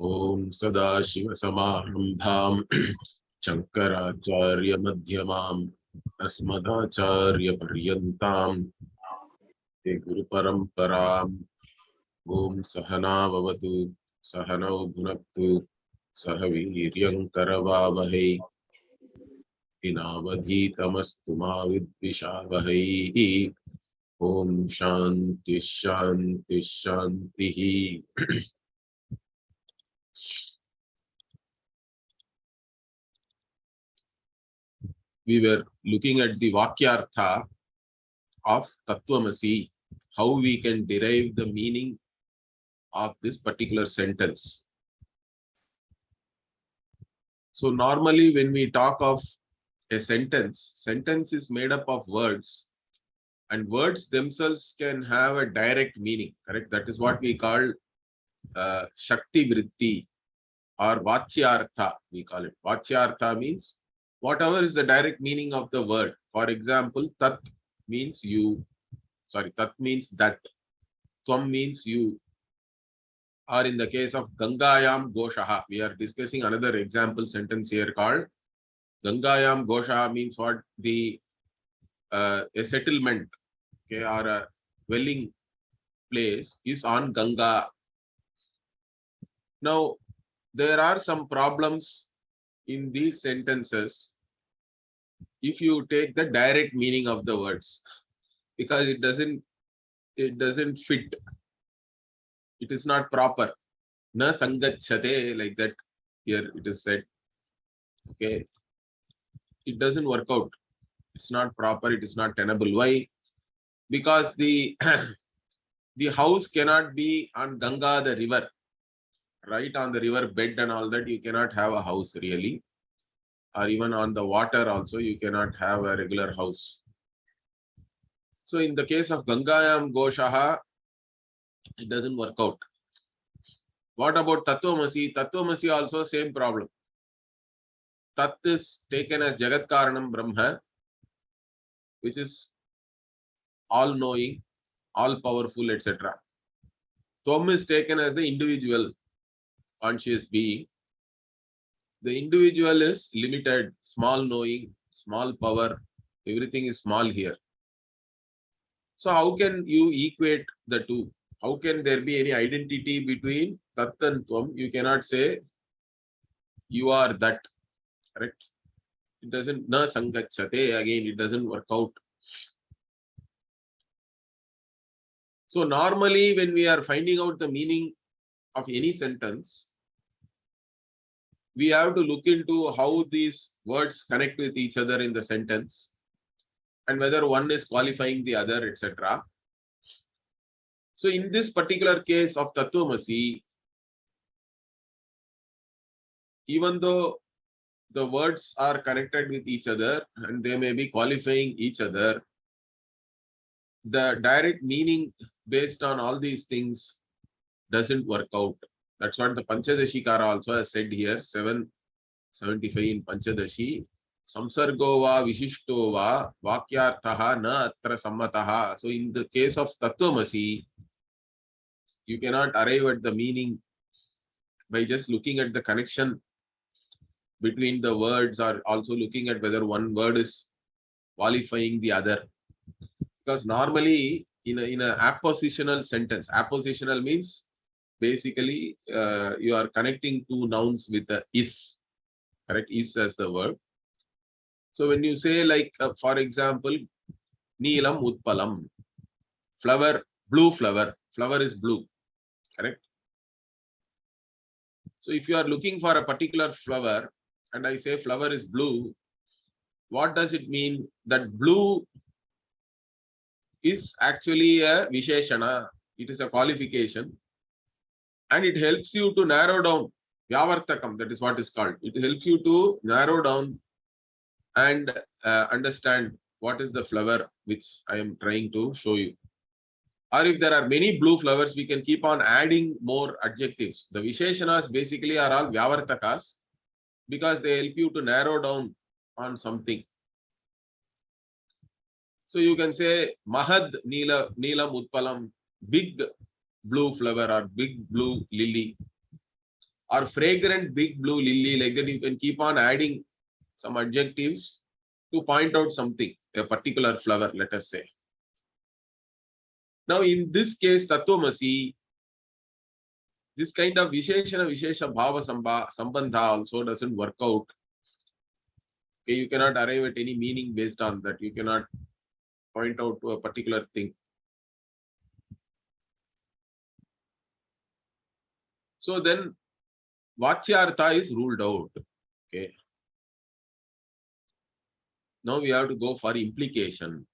Om Sadashivasamārambhām Shankaracharya Madhyamām Asmadacharya Paryantam Guru Paramparam Om Sahana Vavatu Sahanau Bhunaktu Sahaviryam Karavavahai Vinavadhitamastu ma vidvishavahai. Om Shanti Shanti Shanti. We were looking at the Vakyartha of Tattvamasi, how we can derive the meaning of this particular sentence. So normally when we talk of a sentence is made up of words, and words themselves can have a direct meaning, correct? That is what we call Shakti Vritti or Vachyartha, we call it. Vachyartha means whatever is the direct meaning of the word. For example, Tat means you, Tat means that, Tvam means you. Or in the case of Gangayam Goshaha, we are discussing another example sentence here called Gangayam Goshaha means what? A settlement, okay, or a dwelling place is on Ganga. Now, there are some problems in these sentences if you take the direct meaning of the words, because it doesn't fit. It is not proper. Na sangachate, like that here it is said. Okay. It doesn't work out. It's not proper. It is not tenable. Why? Because the the house cannot be on Ganga, the river, right on the river bed and all that. You cannot have a house really, or even on the water also you cannot have a regular house. So in the case of Gangayam Goshaha, it doesn't work out. What about Tattvamasi? Tattvamasi also same problem. Tat is taken as Jagat Karanam Brahma, which is all knowing, all powerful, etc. Tvam is taken as the individual conscious being. The individual is limited, small knowing, small power, everything is small here. So how can you equate the two? How can there be any identity between Tat and Tvam? You cannot say you are that, correct? It doesn't, na sangachate, again, it doesn't work out. So normally when we are finding out the meaning of any sentence, we have to look into how these words connect with each other in the sentence and whether one is qualifying the other, etc. So in this particular case of Tattvamasi, even though the words are connected with each other and they may be qualifying each other, the direct meaning based on all these things doesn't work out. That's what the Panchadashikara also has said here, 775 in Panchadashi. Samsargo va vishishto va vakyarthaha na atra sammataha. So in the case of Tattvamasi, you cannot arrive at the meaning by just looking at the connection between the words, or also looking at whether one word is qualifying the other. Because normally in a appositional sentence, appositional means basically you are connecting two nouns with the is, correct? Is as the verb. So when you say like, for example, Neelam Utpalam, flower, blue flower, flower is blue, correct? So if you are looking for a particular flower and I say flower is blue, what does it mean? That blue is actually a Visheshana, it is a qualification, and it helps you to narrow down Vyavartakam, that is what is called. It helps you to narrow down and understand what is the flower which I am trying to show you. Or if there are many blue flowers, we can keep on adding more adjectives. The Visheshanas basically are all Vyavartakas because they help you to narrow down on something. So you can say Mahad Neelam Utpalam, big blue flower or big blue lily. or fragrant big blue lily, like that. You can keep on adding some adjectives to point out something, a particular flower, let us say. Now, in this case, Tattvamasi, this kind of Visheshana Vishesha Bhava Sambandha also doesn't work out. Okay, you cannot arrive at any meaning based on that. You cannot point out to a particular thing. So then Vachyartha is ruled out. Okay. Now we have to go for implication.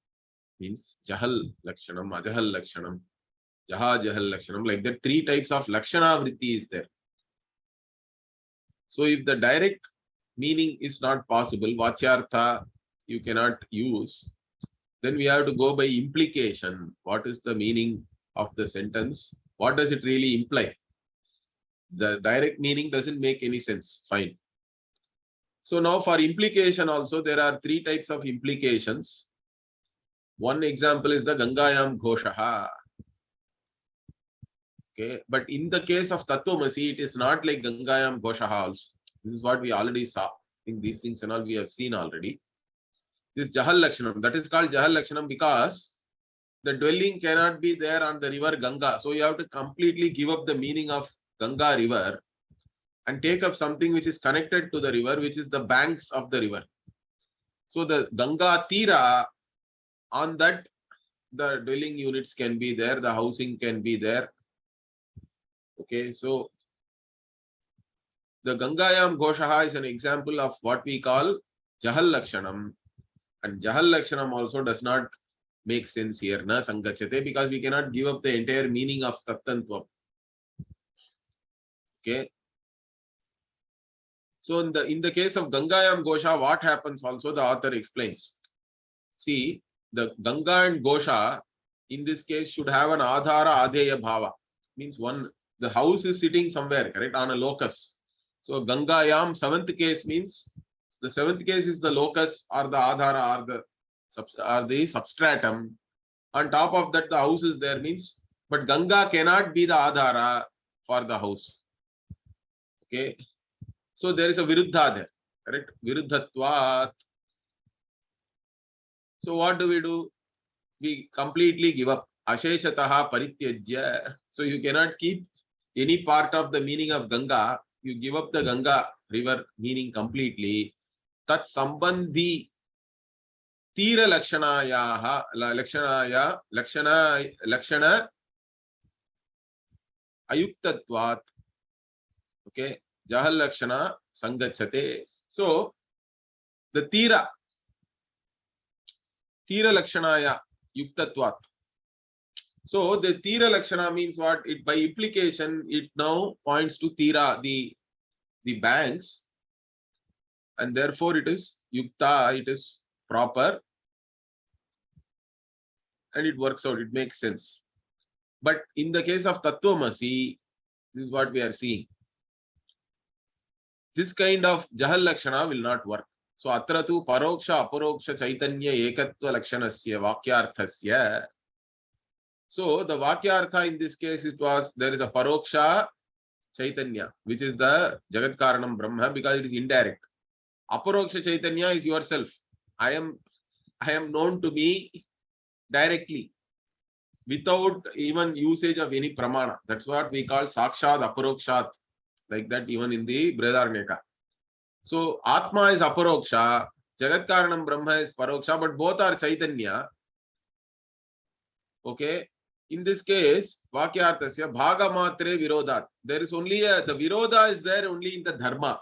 Means Jahal Lakshanam, Ajahal Lakshanam, Jaha Jahal Lakshanam. Like that, 3 types of Lakshana Vritti is there. So if the direct meaning is not possible, Vachyartha you cannot use, then we have to go by implication. What is the meaning of the sentence? What does it really imply? The direct meaning doesn't make any sense. Fine. So now for implication also, there are 3 types of implications. One example is the Gangayam Ghoshaha. Okay, but in the case of Tattvamasi, it is not like Gangayam Ghoshaha also. This is what we already saw. I think these things and all we have seen already. This Jahal Lakshanam, that is called Jahal Lakshanam because the dwelling cannot be there on the river Ganga. So you have to completely give up the meaning of Ganga river and take up something which is connected to the river, which is the banks of the river. So the Ganga Tira, on that the dwelling units can be there, the housing can be there. Okay, so the Gangayam Ghoshaha is an example of what we call Jahal Lakshanam. And Jahal Lakshanam also does not make sense here, na Sangachate, because we cannot give up the entire meaning of Tattantvam. Okay. So in the case of Gangayam Ghosha, what happens also the author explains. See, the Ganga and Ghosha in this case should have an Adhara Adheya Bhava. Means the house is sitting somewhere, correct, on a locus. So Gangayam, 7th case means the 7th case is the locus or the Adhara or the substratum. On top of that, the house is there means, but Ganga cannot be the Adhara for the house. Okay. So there is a Viruddha there, correct? Viruddhatvat. So what do? We completely give up. Asheshataha Parityajya. So you cannot keep any part of the meaning of Ganga. You give up the Ganga river meaning completely. Tat Sambandhi Tira Lakshana Ayuktatvat. Okay. Jahal Lakshana Sangachate. So the Tira Lakshanaya Yuktatvat. So the Tira Lakshana means what? It by implication, it now points to Tira, the banks, and therefore it is Yukta, it is proper, and it works out, it makes sense. But in the case of Tattvamasi, this is what we are seeing. This kind of Jahal Lakshana will not work. So Atratu Paroksha Aparoksha Chaitanya Ekatva Lakshanasya Vakyarthasya. So the Vakyartha in this case, there is a Paroksha Chaitanya, which is the Jagat Karanam Brahma, because it is indirect. Aparoksha Chaitanya is yourself. I am known to me directly, without even usage of any pramana. That's what we call Sakshad Aparokshat, like that even in the Brihadaranyaka. So Atma is Aparoksha, Jagat Karanam Brahma is Paroksha, but both are Chaitanya. Okay. In this case, Vakyarthasya Bhaga Matre Virodhat. There is only the Virodha is there only in the Dharma.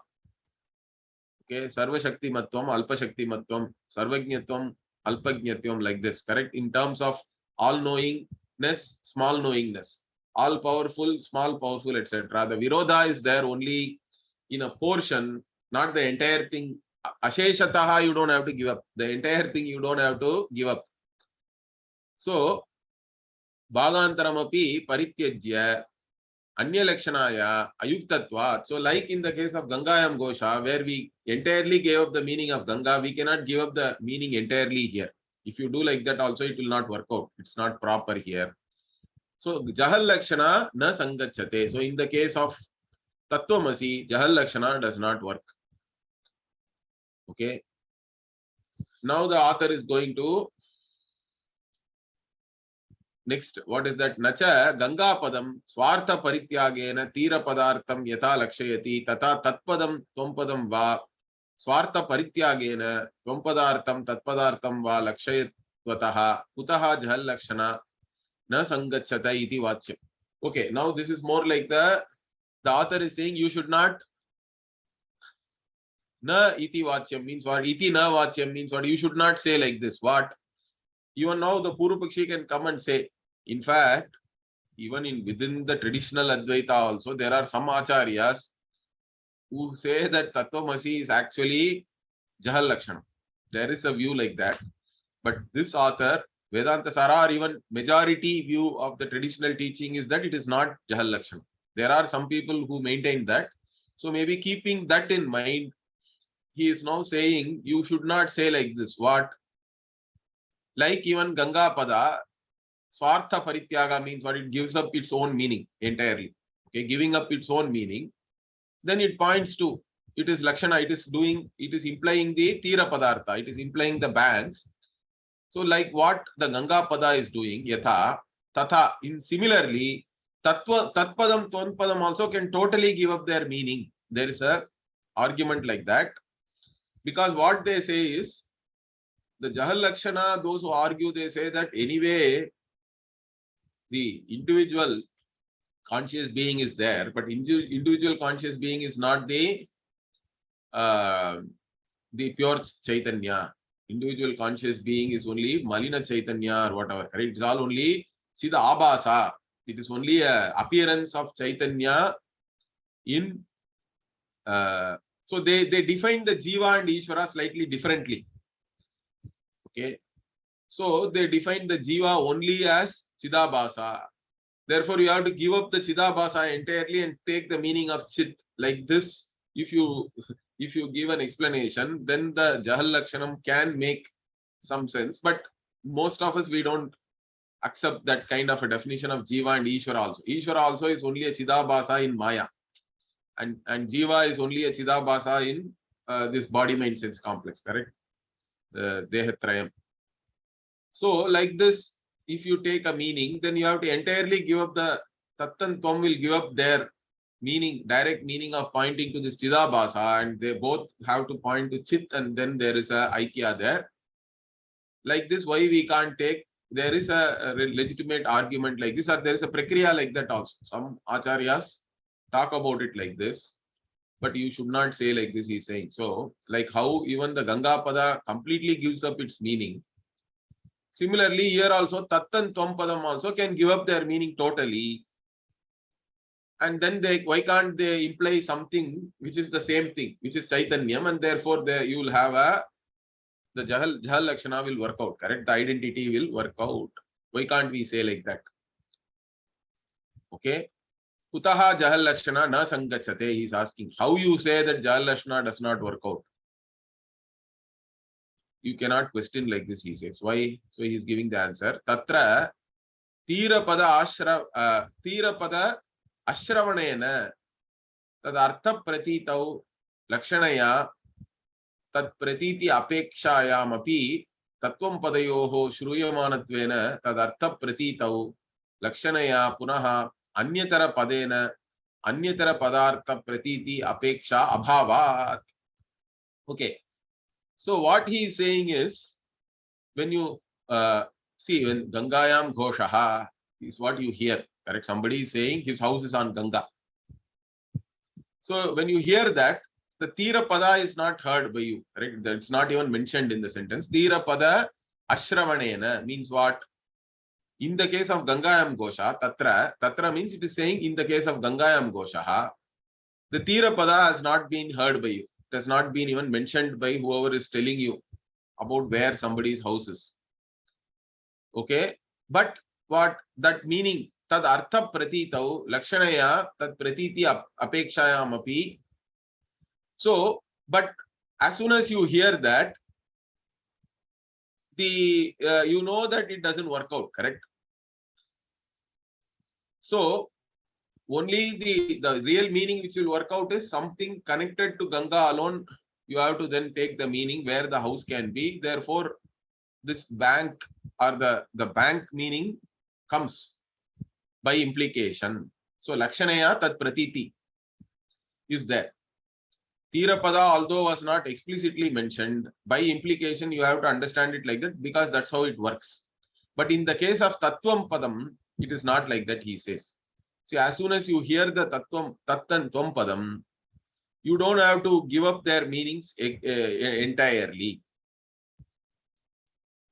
Okay, Sarva Shakti Matvam, Alpa Shakti Matvam, Sarvajñatvam, Alpajñatvam, like this, correct? In terms of all knowingness, small knowingness, all powerful, small powerful, etc. The Virodha is there only in a portion, not the entire thing. Asheshataha you don't have to give up. The entire thing you don't have to give up. So Bhagantaramapi Parityajya Anya Lakshanaya Ayuktatvat. So like in the case of Gangayam Ghosha, where we entirely gave up the meaning of Ganga, we cannot give up the meaning entirely here. If you do like that also, it will not work out. It's not proper here. So Jahal Lakshana na Sangachate. So in the case of Tattvamasi, Jahal Lakshana does not work. Okay. Now the author is going to next. What is that? Nacha Ganga Padam Swartha Parityagena Tira Padartham Yata Lakshayati Tata Tatpadam Tvam Va Swartha Parityagena Tvam Padartham Tatpadartham Va Lakshayatwataha Kutaha Jahal Lakshana Na Sangachata iti Vachyam. Okay, now this is more like the author is saying you should not. Na iti vachyam means what? Iti na vachyam means what? You should not say like this. What? Even now the Purupakshi can come and say. In fact, even within the traditional Advaita also, there are some acharyas who say that Tattvamasi is actually Jahal Lakshana. There is a view like that. But this author, Vedanta Sara, or even majority view of the traditional teaching is that it is not Jahal Lakshana. There are some people who maintain that. So maybe keeping that in mind, he is now saying you should not say like this. What? Like even Ganga Pada, Swartha Parityaga means what? It gives up its own meaning entirely. Okay, giving up its own meaning. Then it points to, it is Lakshana, it is implying the Tira Padartha, it is implying the banks. So like what the Ganga Pada is doing, Yatha, Tatha, in similarly, Tatpadam, Tvanpadam also can totally give up their meaning. There is a argument like that. Because what they say is, the Jahal Lakshana, those who argue, they say that anyway, the individual conscious being is there, but individual conscious being is not the pure Chaitanya. Individual conscious being is only Malina Chaitanya or whatever. Right? It's all only Siddha Abhasa. It is only a appearance of Chaitanya in. So they define the Jiva and Ishvara slightly differently. Okay. So they define the Jiva only as Chidabhasa. Therefore, you have to give up the Chidabhasa entirely and take the meaning of Chit. Like this, if you give an explanation, then the Jahal Lakshanam can make some sense. But most of us, we don't accept that kind of a definition of Jiva and Ishvara also. Ishvara also is only a Chidabhasa in Maya. And Jiva is only a Chidabhasa in this body mind sense complex, correct? Dehatrayam. So like this, if you take a meaning, then you have to entirely give up the Tat and Tvam will give up their meaning, direct meaning of pointing to this Chidabhasa, and they both have to point to Chit, and then there is a Aikya there. Like this, why we can't take, there is a legitimate argument like this, or there is a prakriya like that also. Some acharyas talk about it like this, but you should not say like this, he's saying. So, like how even the Ganga Pada completely gives up its meaning. Similarly, here also Tat and Tvam Padam also can give up their meaning totally. And then why can't they imply something which is the same thing, which is Chaitanyam, and therefore you will have the Jahal Lakshana will work out, correct? The identity will work out. Why can't we say like that? Okay. Kutaha Jahal Lakshana na sangachate, he is asking. How you say that Jahal Lakshana does not work out? You cannot question like this, he says. Why? So he is giving the answer. Tatra Tira Pada Ashravanena Tad Artha Pratitau Lakshanaya Tad Pratiti Apekshayam Api Tatvam Padayoho Shruyamanatwena Tad Artha Pratitau Lakshanaya Punaha Anyatara Padena Anyatara Padartha Pratiti Apeksha Abhavat. Okay. So what he is saying is, when you see, when Gangayam Ghoshaha is what you hear, correct? Somebody is saying his house is on Ganga. So when you hear that, the Tira Pada is not heard by you, correct? That's not even mentioned in the sentence. Tira Pada Ashravanena means what? In the case of Gangayam Ghosha, Tatra means it is saying in the case of Gangayam Ghoshaha, the Tira Pada has not been heard by you. It has not been even mentioned by whoever is telling you about where somebody's house is. Okay, but what that meaning? Tad artha pratitau lakshanaya tad pratiti apekshayam api. So, but as soon as you hear that, the you know that it doesn't work out, correct? So only the real meaning which will work out is something connected to Ganga alone. You have to then take the meaning where the house can be. Therefore, this bank or the bank meaning comes by implication. So Lakshanaya Tat Pratiti is there. Tirapada, although was not explicitly mentioned, by implication you have to understand it like that because that's how it works. But in the case of Tattvam Padam, it is not like that, he says. See, as soon as you hear the Tattvam, Tattan Tvam Padam, you don't have to give up their meanings entirely.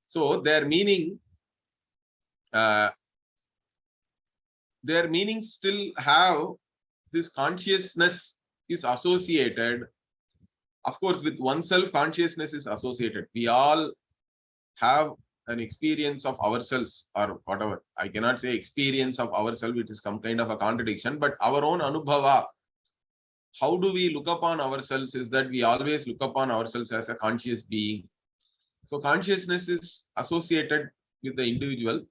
So their meanings still have this consciousness is associated. Of course, with oneself, consciousness is associated. We all have an experience of ourselves or whatever. I cannot say experience of ourselves, it is some kind of a contradiction, but our own anubhava. How do we look upon ourselves is that we always look upon ourselves as a conscious being. So consciousness is associated with the individual.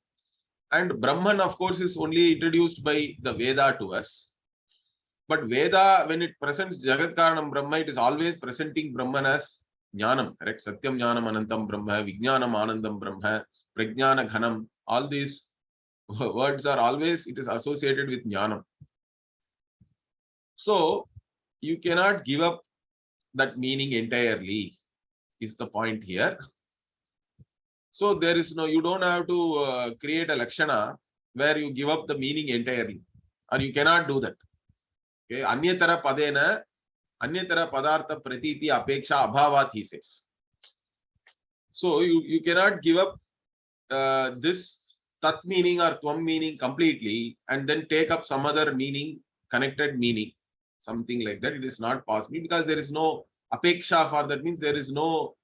And Brahman, of course, is only introduced by the Veda to us. But Veda, when it presents Jagat Karanam Brahma, it is always presenting Brahman as Jnanam, correct? Satyam Jnanam Anantam Brahma, Vijnanam Anandam Brahma, Prajnana Ghanam. All these words are always, it is associated with Jnanam. So, you cannot give up that meaning entirely, is the point here. So, there is no, you don't have to create a Lakshana where you give up the meaning entirely, or you cannot do that. Okay, Anyatara Padena, Anyatara Padartha Pratiti Apeksha Abhavat, he says. So you cannot give up this Tat meaning or Tvam meaning completely and then take up some other meaning, connected meaning, something like that. It is not possible because there is no Apeksha for that, means there is no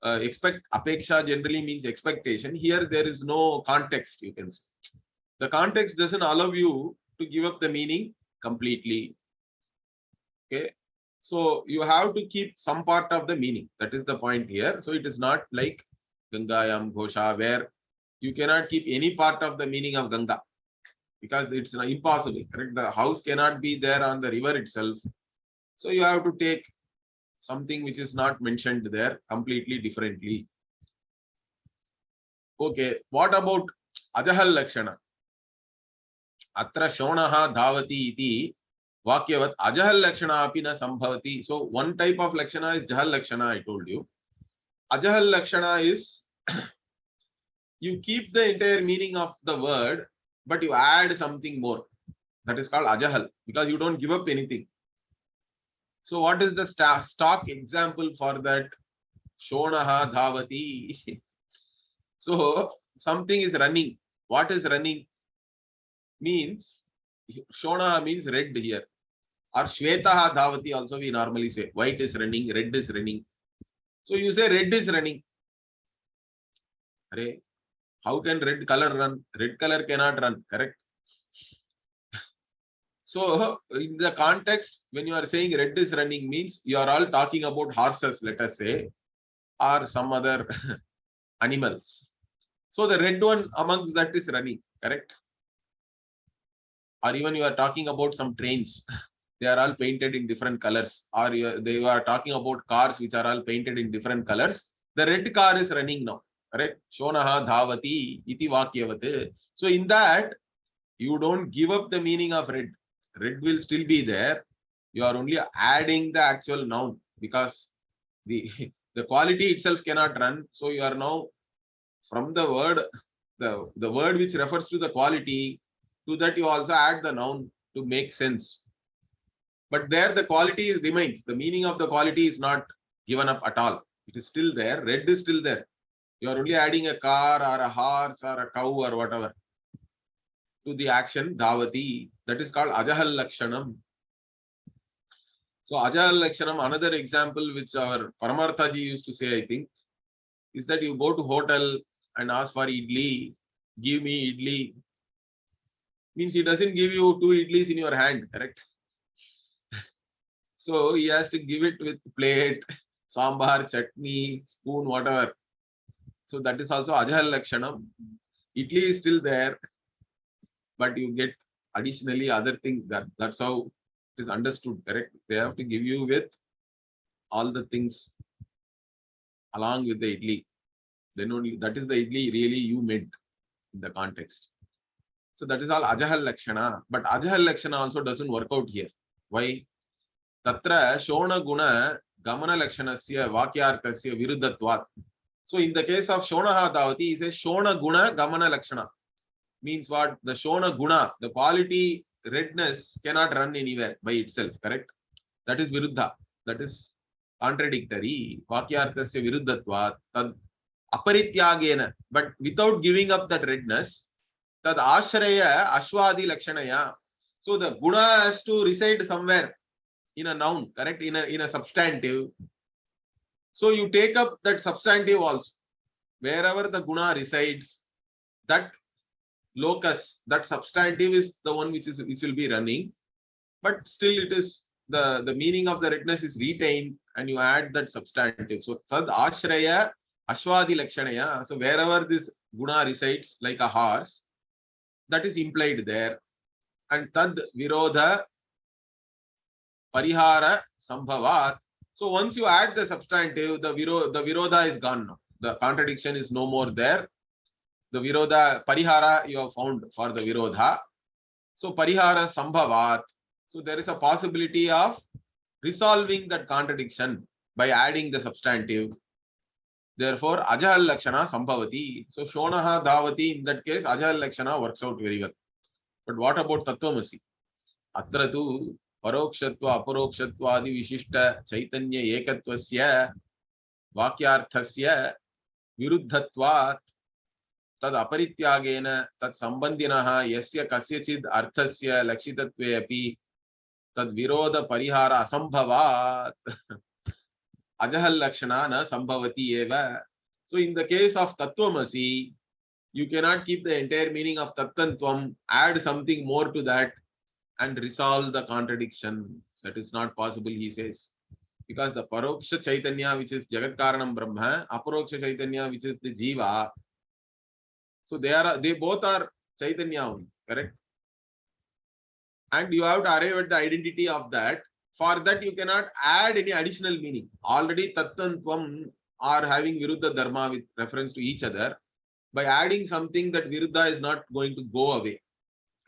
Apeksha generally means expectation. Here there is no context, you can say. The context doesn't allow you to give up the meaning completely. Okay, so you have to keep some part of the meaning. That is the point here. So it is not like Gangayam Ghosha, where you cannot keep any part of the meaning of Ganga because it's impossible. Correct? The house cannot be there on the river itself. So you have to take something which is not mentioned there completely differently. Okay, what about Ajahal Lakshana? Atra Shonaha Dhavati iti Vakyavat Ajahal Lakshana api na sambhavati. So one type of Lakshana is Jahal Lakshana, I told you. Ajahal Lakshana is you keep the entire meaning of the word, but you add something more. That is called Ajahal because you don't give up anything. So what is the stock example for that? Shonaha Dhavati. So something is running. What is running? Means Shonaha means red here. Or Shvetaha Dhavati also we normally say. White is running, red is running. So you say red is running. Array, how can red color run? Red color cannot run, correct? So in the context, when you are saying red is running means you are all talking about horses, let us say, or some other animals. So the red one amongst that is running, correct? Or even you are talking about some trains. They are all painted in different colors. Or they are talking about cars which are all painted in different colors. The red car is running now, correct? Shonaha Dhavati iti Vakyavate. So in that, you don't give up the meaning of red. Red will still be there. You are only adding the actual noun because the quality itself cannot run. So you are now from the word, the word which refers to the quality, to that you also add the noun to make sense. But there the quality remains. The meaning of the quality is not given up at all. It is still there. Red is still there. You are only adding a car or a horse or a cow or whatever to the action Dhavati. That is called Ajahal Lakshanam. So Ajahal Lakshanam, another example which our Paramarthaji used to say, I think, is that you go to hotel and ask for idli, give me idli. Means he doesn't give you 2 idlis in your hand, correct? So he has to give it with plate, sambar, chutney, spoon, whatever. So that is also Ajahal Lakshanam. Idli is still there, but you get additionally other things. That's how it is understood, correct? They have to give you with all the things along with the idli. Then only that is the idli really you meant in the context. So that is all Ajahal Lakshana. But Ajahal Lakshana also doesn't work out here. Why? Tatra Shona Guna Gamana Lakshanasya Vakyartasya Viruddhatvat. So in the case of Shonaha Davati, he says Shona Guna Gamana Lakshana. Means what? The Shona Guna, the quality redness cannot run anywhere by itself, correct? That is Viruddha. That is contradictory. Vakyartasya Viruddhatvat. Tad Aparityagena. But without giving up that redness, Tad Ashraya Ashwadi Lakshanaya. So the Guna has to reside somewhere in a noun, correct? In a substantive. So you take up that substantive also. Wherever the Guna resides, that locus, that substantive is the one which will be running, but still it is the meaning of the redness is retained, and you add that substantive. So tad ashraya ashwadi lakshanaya. So wherever this guna resides, like a horse, that is implied there. And tad virodha parihara sambhavat. So once you add the substantive, the virodha is gone now. The contradiction is no more there. The virodha parihara you have found for the virodha. So parihara sambhavat. So there is a possibility of resolving that contradiction by adding the substantive. Therefore, ajahal lakshana sambhavati. So shonaha davati, in that case, ajahal lakshana works out very well. But what about tattvamasi? Atra tu parokshatva aparokshatva adi vishishta chaitanya ekatvasya vakyarthasya viruddhatvat tad aparityagena tad sambandhinaha yasya kasyachid arthasya lakshitatve api tad virodha parihara asambhavat ajahal lakshana na sambhavati eva. So in the case of tattvamasi, you cannot keep the entire meaning of tattantvam, add something more to that and resolve the contradiction. That is not possible, he says. Because the paroksha chaitanya, which is jagat karanam brahma, aparoksha chaitanya, which is the jiva, so they both are chaitanya only, correct? And you have to arrive at the identity of that. For that, you cannot add any additional meaning. Already tattantvam are having viruddha dharma with reference to each other. By adding something, that viruddha is not going to go away,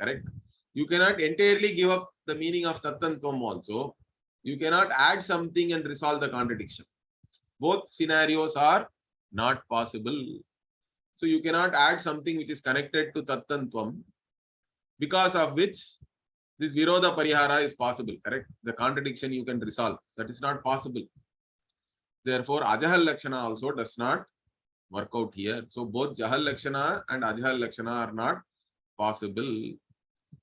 correct? You cannot entirely give up the meaning of tattantvam also. You cannot add something and resolve the contradiction. Both scenarios are not possible. So you cannot add something which is connected to tattantvam, because of which this virodha parihara is possible, correct? The contradiction you can resolve. That is not possible. Therefore, ajahal lakshana also does not work out here. So both jahal lakshana and ajahal lakshana are not possible.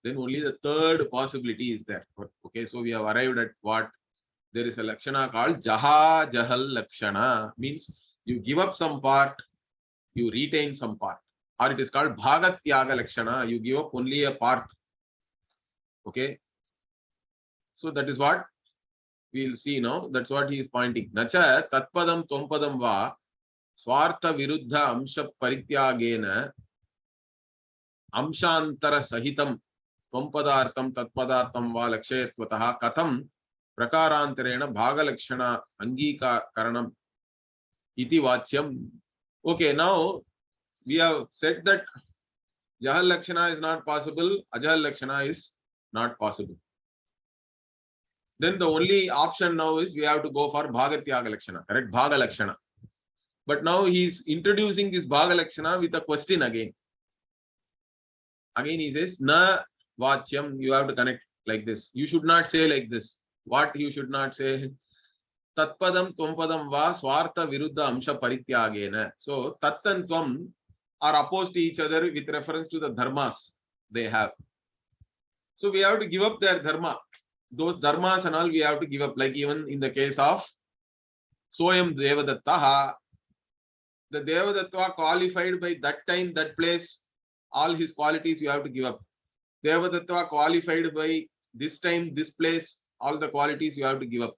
Then only the third possibility is there. Okay, so we have arrived at what? There is a lakshana called jaha jahal lakshana. Means you give up some part, you retain some part. Or it is called bhagatyaga lakshana. You give up only a part. Okay. So that is what we will see now. That's what he is pointing. Nacha tatpadam tompadam va swartha viruddha amsha parityagena amshantara sahitam tompadartham tatpadartham va lakshayatvatah katham prakarantarena bhagalakshana angikaranam iti vachyam. Okay, now we have said that jahal lakshana is not possible, ajahal lakshana is not possible. Then the only option now is we have to go for bhagatyaga lakshana, correct? Bhaga lakshana. But now he is introducing this bhaga lakshana with a question again. Again he says, na vachyam, you have to connect like this. You should not say like this. What you should not say? Tatpadam tvam va swartha viruddha amsha parityagena. So tat and tvam are opposed to each other with reference to the dharmas they have. So we have to give up their dharma. Those dharmas and all we have to give up. Like even in the case of Soyam Devadattaha, the Devadatta qualified by that time, that place, all his qualities you have to give up. Devadatta qualified by this time, this place, all the qualities you have to give up.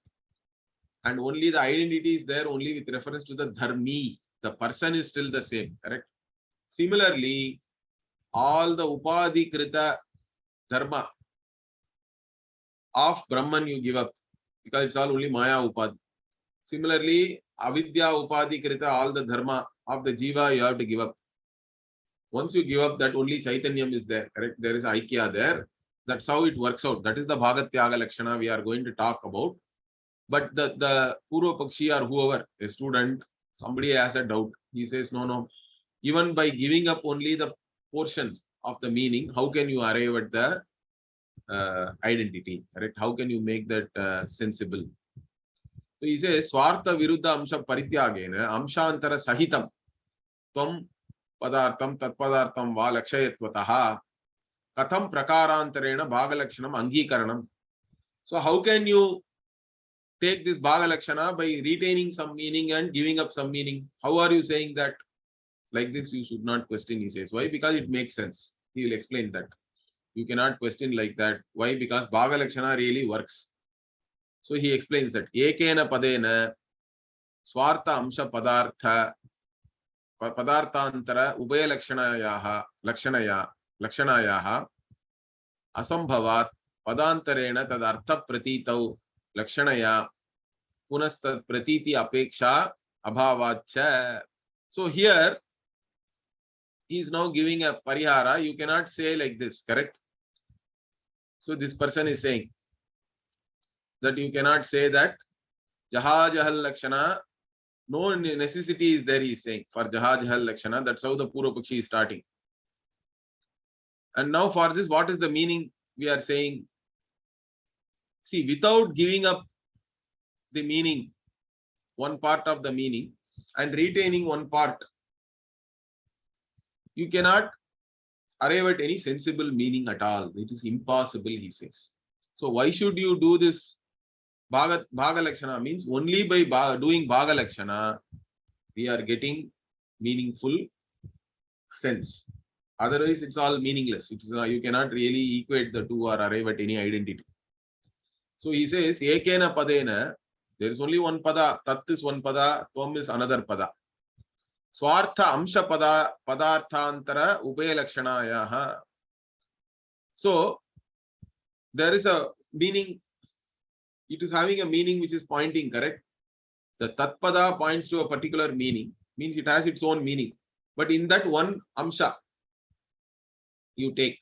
And only the identity is there only with reference to the dharmi. The person is still the same, correct? Similarly, all the upadhikrita dharma of Brahman you give up, because it's all only Maya Upadhi. Similarly, Avidya Upadhi Krita, all the dharma of the Jiva you have to give up. Once you give up that, only Chaitanyam is there, correct? There is Aikya there. That's how it works out. That is the Bhagatyaga Lakshana we are going to talk about. But the Purva Pakshi or whoever, a student, somebody has a doubt. He says, no. Even by giving up only the portion of the meaning, how can you arrive at the identity, correct? How can you make that sensible? So he says, Swartha Viruddha Amsha Parityagena Amshantara Sahitam Tvam Padartham Tatpadartham Va Lakshayatwataha Katham Prakarantarena Bhagalakshanam Angikaranam. So how can you take this Bhagalakshana by retaining some meaning and giving up some meaning? How are you saying that? Like this, you should not question, he says. Why? Because it makes sense. He will explain that. You cannot question like that. Why? Because Bhagalakshana really works. So he explains that. Ekena padena Swartha Amsha Padartha Padarthantara Ubaya Lakshanayaha Asambhavat Padantarena Tadartha Pratitau Lakshanaya Punastat Pratiti Apeksha Abhavacha. So here he is now giving a parihara. You cannot say like this, correct? So this person is saying that you cannot say that Jaha Jahal Lakshana, no necessity is there, he is saying, for Jaha Jahal Lakshana. That's how the Purva Pakshi is starting. And now for this, what is the meaning we are saying? See, without giving up the meaning, one part of the meaning, and retaining one part, you cannot arrive at any sensible meaning at all. It is impossible, he says. So why should you do this? Bhagalakshana means only by doing Bhagalakshana, we are getting meaningful sense. Otherwise, it's all meaningless. You cannot really equate the two or arrive at any identity. So he says, Ekena Padena, there is only one pada, Tat is one pada, Tvam is another pada. Swartha Amsha Padarthantara Ubaya Lakshanayaha. So there is a meaning, it is having a meaning which is pointing, correct? The Tatpada points to a particular meaning, means it has its own meaning. But in that one Amsha, you take,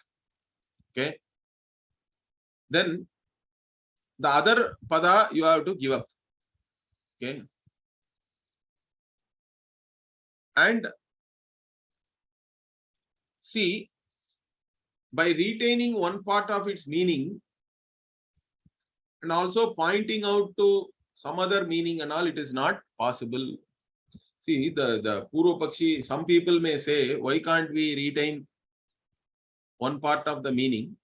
okay? Then the other pada you have to give up, okay? And see, by retaining one part of its meaning and also pointing out to some other meaning and all, it is not possible. See, the Purva Pakshi, some people may say, why can't we retain one part of the meaning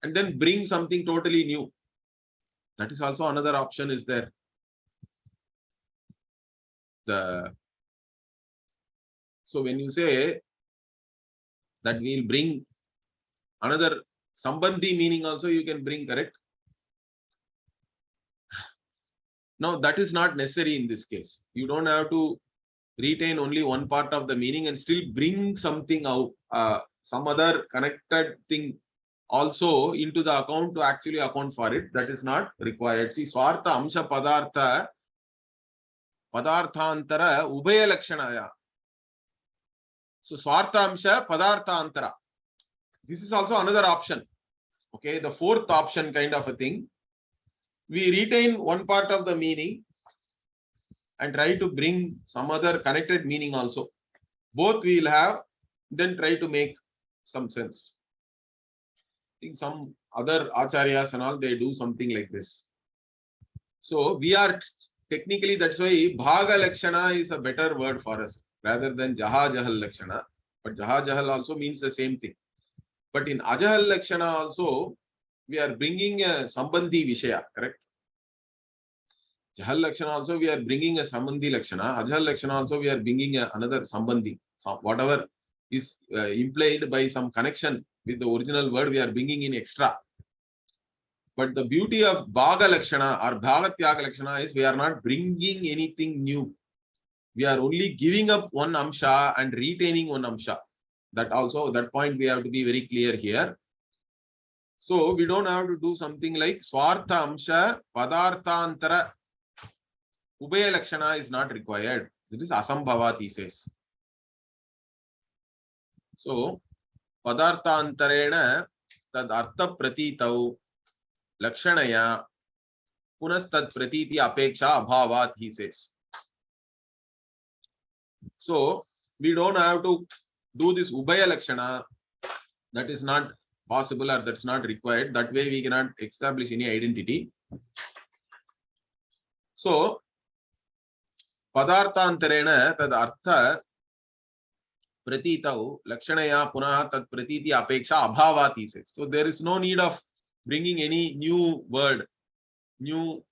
and then bring something totally new? That is also another option is there. So when you say that we'll bring another Sambandhi meaning also, you can bring, correct? No, that is not necessary in this case. You don't have to retain only one part of the meaning and still bring something out, some other connected thing also into the account to actually account for it. That is not required. See, Swartha Amsha Padarthantara Ubaya Lakshanaya. So Swartha Amsha Padarthantara. This is also another option. Okay, the fourth option kind of a thing. We retain one part of the meaning and try to bring some other connected meaning also. Both we will have, then try to make some sense. I think some other acharyas and all, they do something like this. So we are technically, that's why Bhaga Lakshana is a better word for us rather than Jaha Jahal Lakshana. But Jaha Jahal also means the same thing. But in Ajahal Lakshana also, we are bringing a Sambandhi Vishaya, correct? Jahal Lakshana also, we are bringing a Sambandhi Lakshana. Ajahal Lakshana also, we are bringing another Sambandhi. So whatever is implied by some connection with the original word, we are bringing in extra. But the beauty of Bhaga Lakshana or Bhagatyaga Lakshana is we are not bringing anything new. We are only giving up one Amsha and retaining one Amsha. That also, that point we have to be very clear here. So we don't have to do something like Swartha Amsha Padarthantara Ubaya Lakshana is not required. It is Asambhavat, he says. So Padarthantarena tad Artha Pratitau Lakshanaya Punastad Pratiti Apeksha Abhavat, he says. So we don't have to do this Ubaya Lakshana. That is not possible, or that's not required. That way we cannot establish any identity. So Padarthantarena tad Artha Pratitau Lakshanaya Punaha tad Pratiti Apeksha Abhavat, he says. So there is no need of bringing any new word, new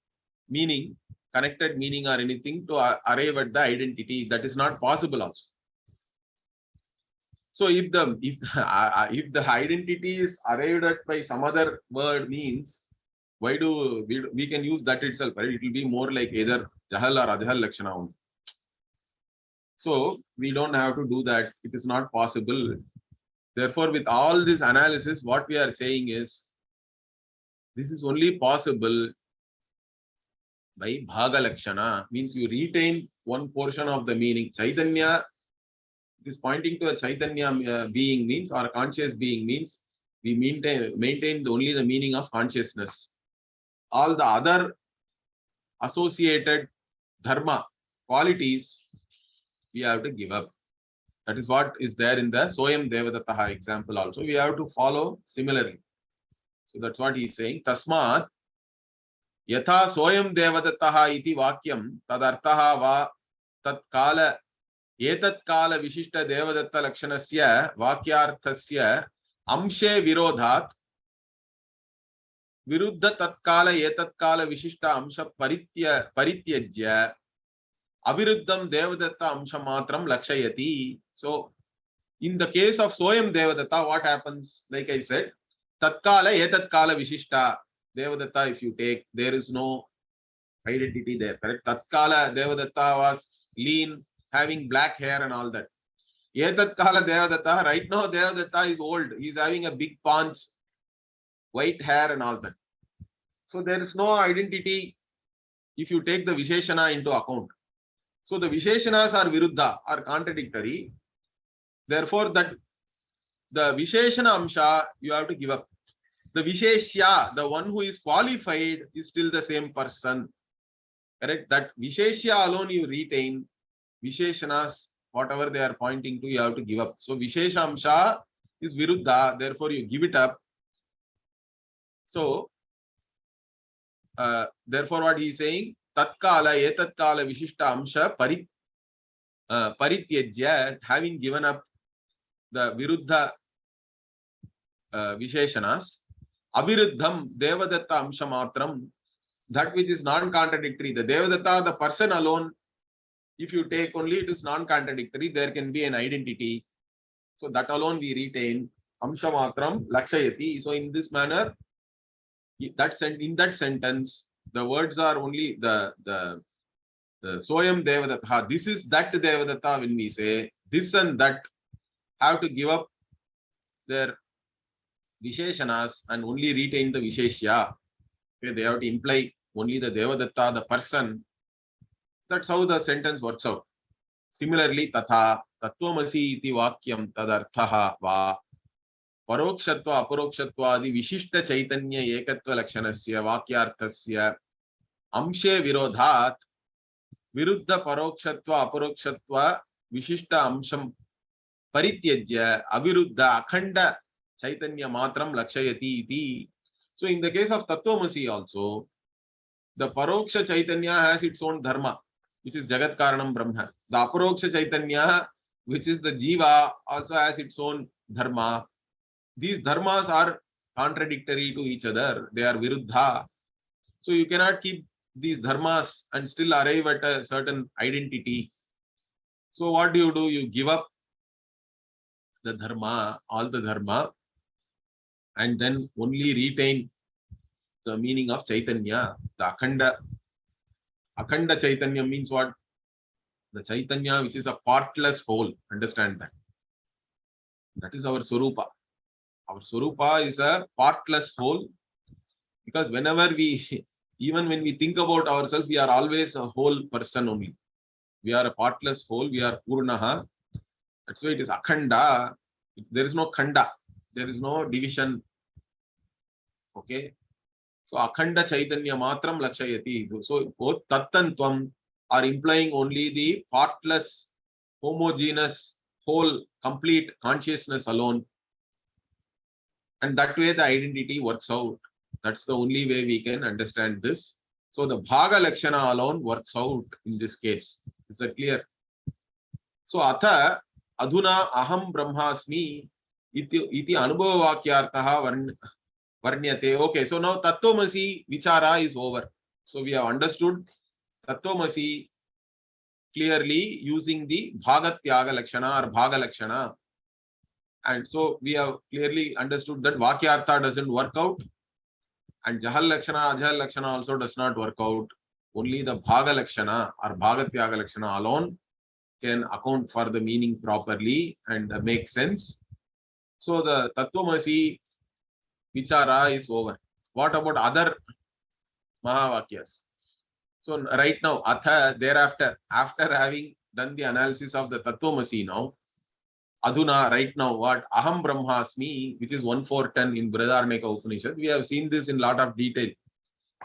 meaning, connected meaning or anything to arrive at the identity. That is not possible also. So if the identity is arrived at by some other word, means why do we can use that itself, right? It will be more like either Jahal or Ajahal Lakshana only. So we don't have to do that. It is not possible. Therefore, with all this analysis, what we are saying is this is only possible by Bhaga Lakshana, means you retain one portion of the meaning. Chaitanya, it is pointing to a Chaitanya being means, or a conscious being means, we maintain only the meaning of consciousness. All the other associated dharma qualities we have to give up. That is what is there in the Soyam Devadattaha example also. We have to follow similarly. So that's what he is saying. Tasmat Yatha Soyam Devadattaha iti Vakyam Tadartaha va Tatkala Etatkala Vishishta Devadatta Lakshanasya Vakyarthasya Amshe Virodhat Viruddha Tatkala Etatkala Vishishta Amsha Parityajya Aviruddham Devadatta Amsha Matram Lakshayati. So in the case of Soyam Devadatta, what happens? Like I said, Tatkala Etatkala Vishishta Devadatta, if you take, there is no identity there, correct? Tatkala Devadatta was lean, having black hair and all that. Etatkala Devadatta, right now Devadatta is old. He is having a big paunch, white hair and all that. So there is no identity if you take the Visheshana into account. So the Visheshanas are Viruddha, are contradictory. Therefore, that the Visheshana Amsha you have to give up. The Visheshya, the one who is qualified, is still the same person. Correct? That Visheshya alone you retain. Visheshanas, whatever they are pointing to, you have to give up. So Vishesha Amsha is Viruddha, therefore you give it up. So therefore what he is saying, Tatkala, Etatkala, Vishishta Amsha, Parityajya, having given up the Viruddha Visheshanas, Aviruddham, Devadatta Amsha Matram, that which is non-contradictory. The Devadatta, the person alone, if you take only, it is non-contradictory. There can be an identity. So that alone we retain. Amsha Matram Lakshayati. So in this manner, in that sentence, the words are only the Soyam Devadatta. This is that Devadatta. When we say this and that, have to give up their Visheshanas and only retain the Visheshya. Okay, they have to imply only the Devadatta, the person. That's how the sentence works out. Similarly, Tatha Tattvamasi iti Vakyam Tadarthaha va Parokshatva Aparokshatva adi Vishishta Chaitanya Ekatva Lakshanasya Vakyarthasya Amshe Virodhat Viruddha Parokshatva Aparokshatva Vishishta Amsham Parityajya Aviruddha Akhanda Chaitanya Matram Lakshayati iti. So in the case of Tattvamasi also, the Paroksha Chaitanya has its own dharma, which is Jagat Karanam Brahma. The Aparoksha Chaitanya, which is the Jiva, also has its own dharma. These dharmas are contradictory to each other. They are Viruddha. So you cannot keep these dharmas and still arrive at a certain identity. So what do? You give up the dharma, all the dharma, and then only retain the meaning of Chaitanya, the Akhanda. Akhanda Chaitanya means what? The Chaitanya which is a partless whole. Understand that. That is our Swarupa. Our Swarupa is a partless whole, because whenever we, even when we think about ourselves, we are always a whole person only. We are a partless whole, we are Purnaha. That's why it is Akhanda. There is no Khanda, there is no division. Okay. So Akhanda Chaitanya Matram Lakshayati. So both Tat and Tvam are implying only the partless, homogeneous, whole, complete consciousness alone. And that way the identity works out. That's the only way we can understand this. So the Bhaga Lakshana alone works out in this case. Is that clear? So Atha Adhuna Aham Brahmasmi iti Anubhava Vakyartaha Varnyate. Okay, so now Tattvamasi Vichara is over. So we have understood Tattvamasi clearly using the Bhagatyaga Lakshana or Bhaga Lakshana. And so we have clearly understood that Vakyartha doesn't work out. And Jahal Lakshana, Ajahal Lakshana also does not work out. Only the Bhaga Lakshana or Bhagatyaga Lakshana alone can account for the meaning properly and make sense. So the Tattvamasi Vichara is over. What about other Mahavakyas? So right now, Atha, thereafter, after having done the analysis of the Tattvamasi now, Adhuna, right now, what? Aham Brahmasmi, which is 1.4.10 in Brihadaranyaka Upanishad. We have seen this in lot of detail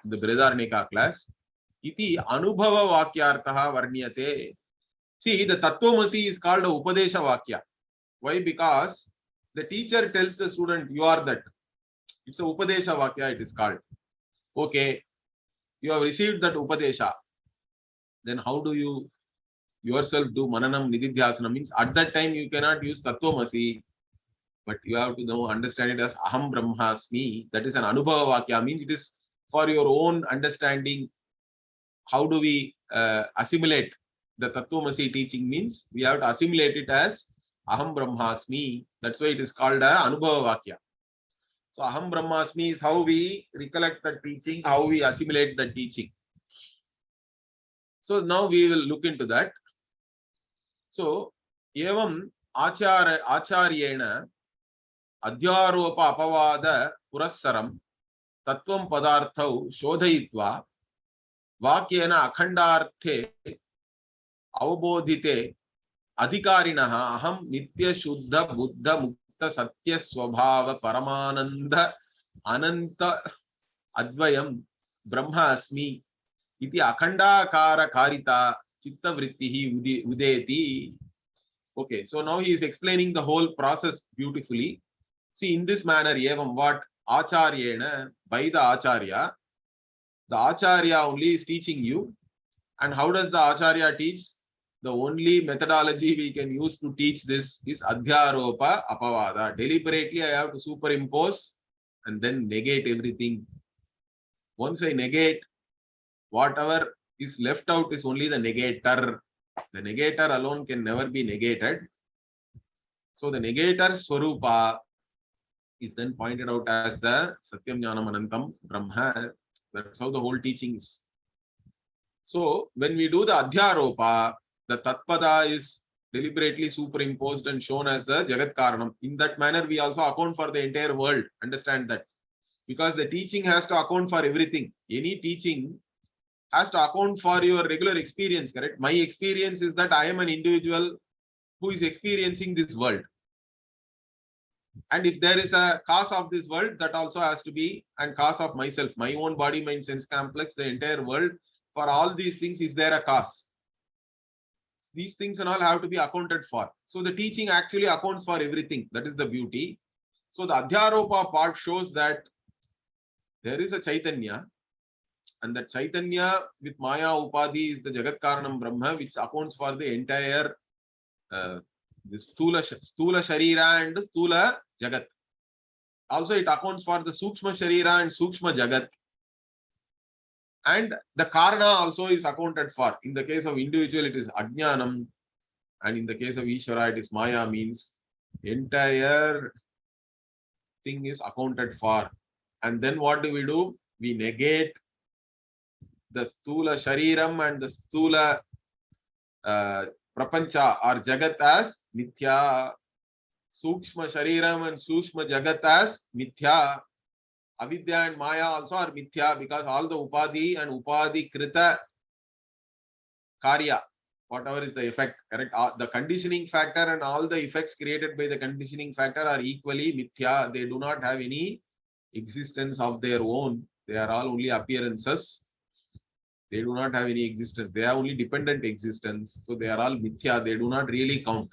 in the Brihadaranyaka class. Iti Anubhava Vakyartaha Varnyate. See, the Tattvamasi is called a Upadesha Vakya. Why? Because the teacher tells the student, you are that. It's a Upadesha Vakya, it is called. Okay, you have received that Upadesha. Then how do you yourself do Mananam Nididhyasana? Means at that time you cannot use Tattvamasi, but you have to now understand it as Aham Brahmasmi. That is an Anubhava Vakya. Means it is for your own understanding. How do we assimilate the Tattvamasi teaching? Means we have to assimilate it as Aham Brahmasmi. That's why it is called a Anubhava Vakya. So Aham Brahmasmi is how we recollect the teaching, how we assimilate the teaching. So now we will look into that. So evam acharyena adhyaropa apavada purassaram tattvam padarthau shodhayitva vakyena akhandarthe avabodhite adhikarinaha aham nitya shuddha buddha mukta satya swabhava paramananda ananta advayam brahma asmi iti akhandakara karita chitta vrittihi udeti. Okay, so now he is explaining the whole process beautifully. See, in this manner, evam what? Acharyena, by the Acharya. The Acharya only is teaching you. And how does the Acharya teach? The only methodology we can use to teach this is Adhyaropa Apavada. Deliberately, I have to superimpose and then negate everything. Once I negate, whatever is left out is only the negator. The negator alone can never be negated. So the negator Swarupa is then pointed out as the Satyam Jnanam Anantam Brahma. That's how the whole teaching is. So when we do the Adhyaropa, the Tatpada is deliberately superimposed and shown as the Jagat Karanam. In that manner, we also account for the entire world. Understand that. Because the teaching has to account for everything. Any teaching has to account for your regular experience, correct? My experience is that I am an individual who is experiencing this world. And if there is a cause of this world, that also has to be, and cause of myself, my own body, mind, sense complex, the entire world, for all these things, is there a cause? These things and all have to be accounted for. So the teaching actually accounts for everything. That is the beauty. So the Adhyaropa part shows that there is a Chaitanya, and that Chaitanya with Maya Upadhi is the Jagat Karanam Brahma, which accounts for the entire this Stula Sharira and Stula Jagat. Also, it accounts for the Sukshma Sharira and Sukshma Jagat. And the Karana also is accounted for. In the case of individual, it is Ajnanam. And in the case of Ishvara, it is Maya, means entire thing is accounted for. And then what do? We negate the Stula Shariram and the Stula Prapancha or Jagat as Nithya. Sukshma Shariram and Sukshma Jagat as Mithya. Avidya and Maya also are Mithya because all the Upadhi and Upadhi Krita Karya, whatever is the effect, correct? The conditioning factor and all the effects created by the conditioning factor are equally Mithya. They do not have any existence of their own. They are all only appearances. They do not have any existence. They are only dependent existence. So they are all Mithya. They do not really count.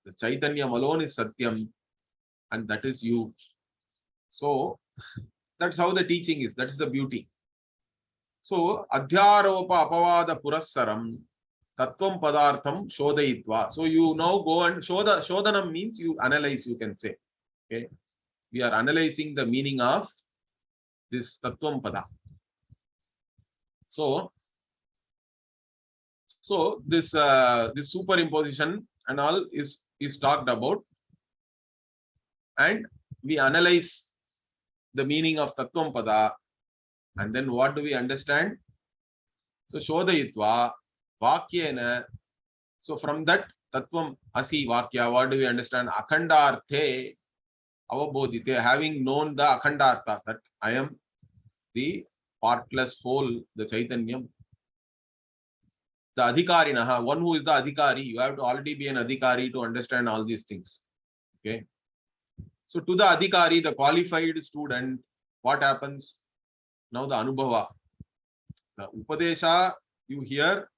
The Chaitanya alone is Satyam, and that is you. So that's how the teaching is. That's the beauty. So Adhyaropa Apavada Purassaram Tattvam Padartham Shodayitva. So you now go and Shodanam means you analyze, you can say. Okay. We are analyzing the meaning of this Tattvam Pada. So this superimposition and all is talked about, and we analyze the meaning of Tattvam Pada, and then what do we understand? So Shodayitva Vakyena. So from that Tattvam Asi Vakya, what do we understand? Akhandarthe Avabodhite, having known the Akhandartha, that I am the partless whole, the Chaitanyam. The Adhikarinaha, one who is the Adhikari, you have to already be an Adhikari to understand all these things. Okay. So to the Adhikari, the qualified student, what happens? Now the Anubhava. The Upadesha you hear,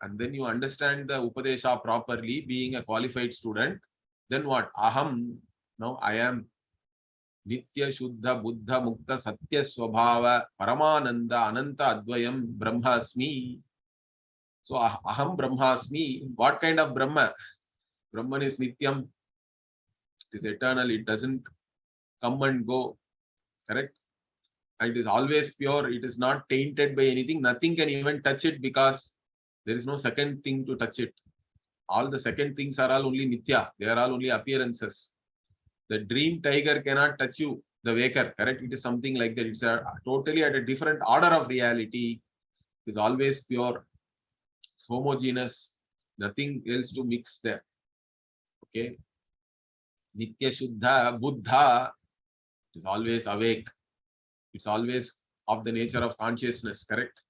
and then you understand the Upadesha properly, being a qualified student. Then what? Aham, now I am Nitya Shuddha Buddha Mukta Satya Swabhava Paramananda Ananta Advayam Brahmasmi. So Aham Brahmasmi. What kind of Brahma? Brahman is Nityam. It is eternal. It doesn't come and go. Correct? And it is always pure. It is not tainted by anything. Nothing can even touch it because there is no second thing to touch it. All the second things are all only Nitya. They are all only appearances. The dream tiger cannot touch you, the waker, correct? It is something like that. It's totally at a different order of reality. It is always pure. It's homogeneous. Nothing else to mix there. Okay. Nitya Shuddha Buddha is always awake. It's always of the nature of consciousness, correct?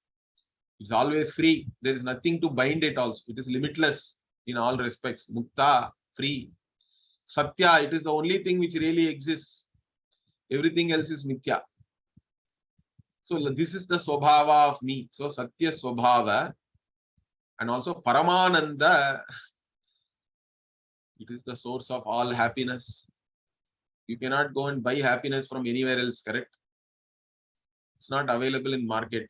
It's always free. There is nothing to bind it also. It is limitless in all respects. Mukta, free. Satya, it is the only thing which really exists. Everything else is Mithya. So this is the Swabhava of me. So Satya Swabhava, and also Paramananda, it is the source of all happiness. You cannot go and buy happiness from anywhere else, correct? It's not available in market.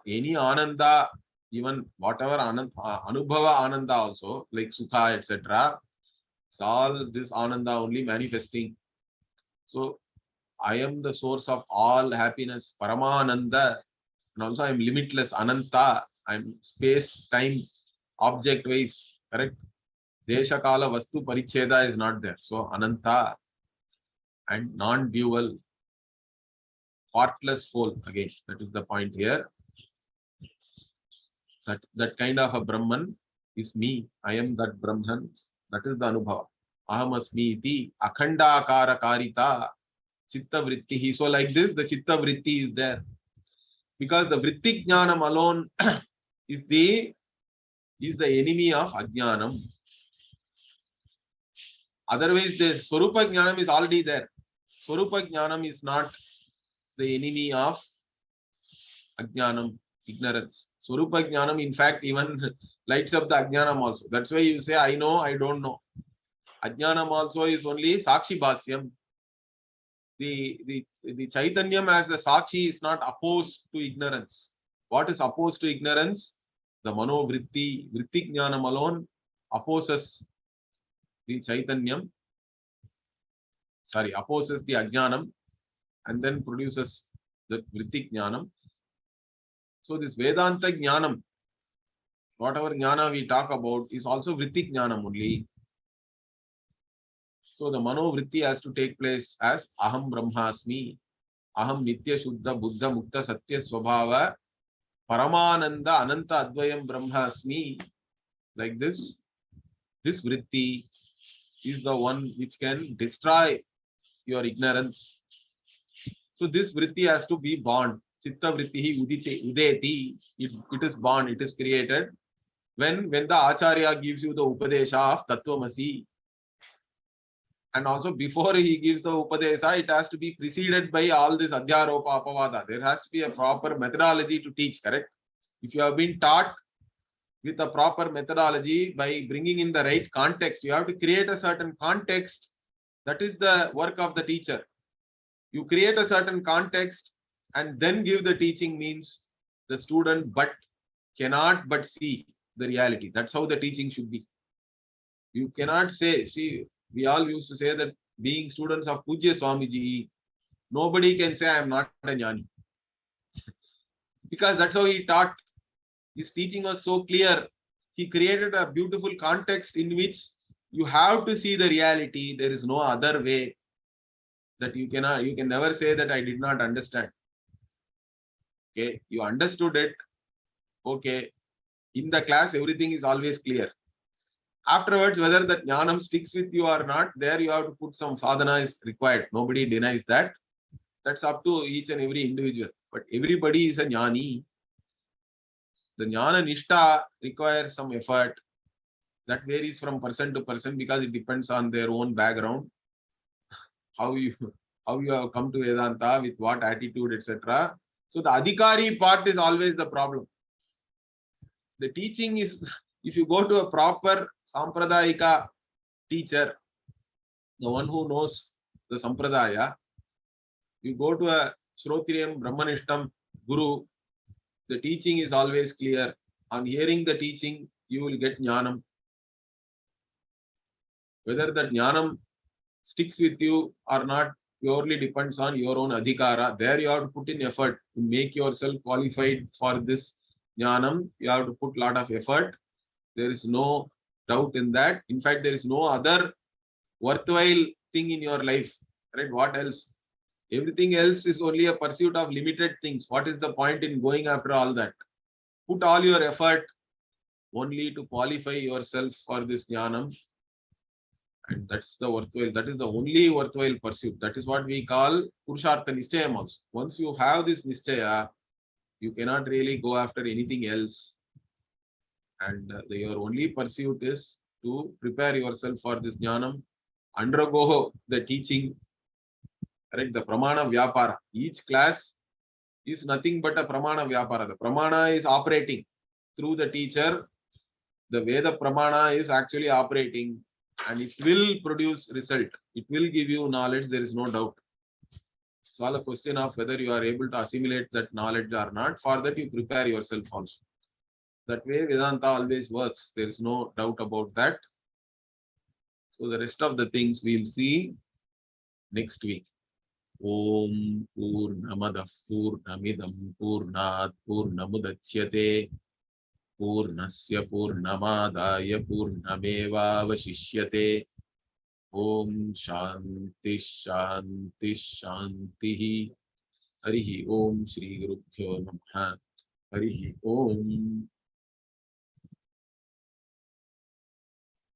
Any Ananda, even whatever Anubhava Ananda also, like Sukha, etc. It's all this Ananda only manifesting. So I am the source of all happiness, Paramananda, and also I am limitless, Ananta. I am space, time, object wise, correct? Desha Kala Vastu Paricheda is not there. So Ananta and non-dual, partless whole. Again, that is the point here. That kind of a Brahman is me. I am that Brahman. That is the Anubhava. Aham asmi iti akhanda akara karita chitta vrittihi. So like this, the chitta vritti is there. Because the vritti jnanam alone is the enemy of ajnanam. Otherwise, the swarupa jnanam is already there. Swarupa jnanam is not the enemy of ajnanam, ignorance. Swarupa jnanam, in fact, even lights up the ajnanam also. That's why you say, I know, I don't know. Ajnanam also is only Sakshi Bhasyam. The Chaitanyam as the Sakshi is not opposed to ignorance. What is opposed to ignorance? The Mano Vritti, Vritti Jnanam alone opposes the Chaitanyam. Opposes the Ajnanam and then produces the Vritti Jnanam. So this Vedanta Jnanam, whatever Jnana we talk about, is also Vritti Jnanam only. So the Mano Vritti has to take place as Aham Brahmasmi, Aham Nitya Shuddha Buddha Mukta Satya Swabhava Paramananda Ananta Advayam Brahmasmi. Like this Vritti is the one which can destroy your ignorance. So this vritti has to be born. Chitta vrittihi udeti. It is born, it is created. When the Acharya gives you the Upadesha of Tattvamasi, and also before he gives the Upadesha, it has to be preceded by all this Adhyaropa Apavada. There has to be a proper methodology to teach, correct? If you have been taught with a proper methodology by bringing in the right context, you have to create a certain context. That is the work of the teacher. You create a certain context and then give the teaching means the student cannot but see the reality. That's how the teaching should be. You cannot say, see, we all used to say that being students of Pujya Swamiji, nobody can say I am not a jnani. Because that's how he taught. His teaching was so clear. He created a beautiful context in which you have to see the reality. There is no other way that you can never say that I did not understand. Okay, you understood it. Okay, in the class, everything is always clear. Afterwards, whether that jnanam sticks with you or not, there you have to put some sadhana is required. Nobody denies that. That's up to each and every individual. But everybody is a jnani. The jnana nishta requires some effort. That varies from person to person because it depends on their own background, how you have come to Vedanta, with what attitude, etc. So the adhikari part is always the problem. The teaching is, if you go to a proper sampradayika teacher, the one who knows the sampradaya, you go to a Shrotriyam Brahmanishtam Guru, the teaching is always clear. On hearing the teaching, you will get jnanam. Whether that jnanam sticks with you or not purely depends on your own adhikara. There you have to put in effort to make yourself qualified for this jnanam. You have to put a lot of effort. There is no doubt in that. In fact, there is no other worthwhile thing in your life. Right? What else? Everything else is only a pursuit of limited things. What is the point in going after all that? Put all your effort only to qualify yourself for this jnanam. And that's the worthwhile, that is the only worthwhile pursuit. That is what we call Purushartha Nischayam also. Once you have this Nischaya, you cannot really go after anything else. And your only pursuit is to prepare yourself for this jnanam, undergo the teaching, correct? The pramana vyapara. Each class is nothing but a pramana vyapara. The pramana is operating through the teacher. The Veda pramana is actually operating, and it will produce result. It will give you knowledge. There is no doubt. It's all a question of whether you are able to assimilate that knowledge or not. For that, you prepare yourself also. That way, Vedanta always works. There is no doubt about that. So the rest of the things we'll see next week. Om Purnamadah Purnamidam Purnat Purnamudachyate Purnasya Purnamadaya Purnamevavashishyate. Om Shanti Shanti Shanti. Harihi Om Shri Gurubhyo Namaha. Harihi Om.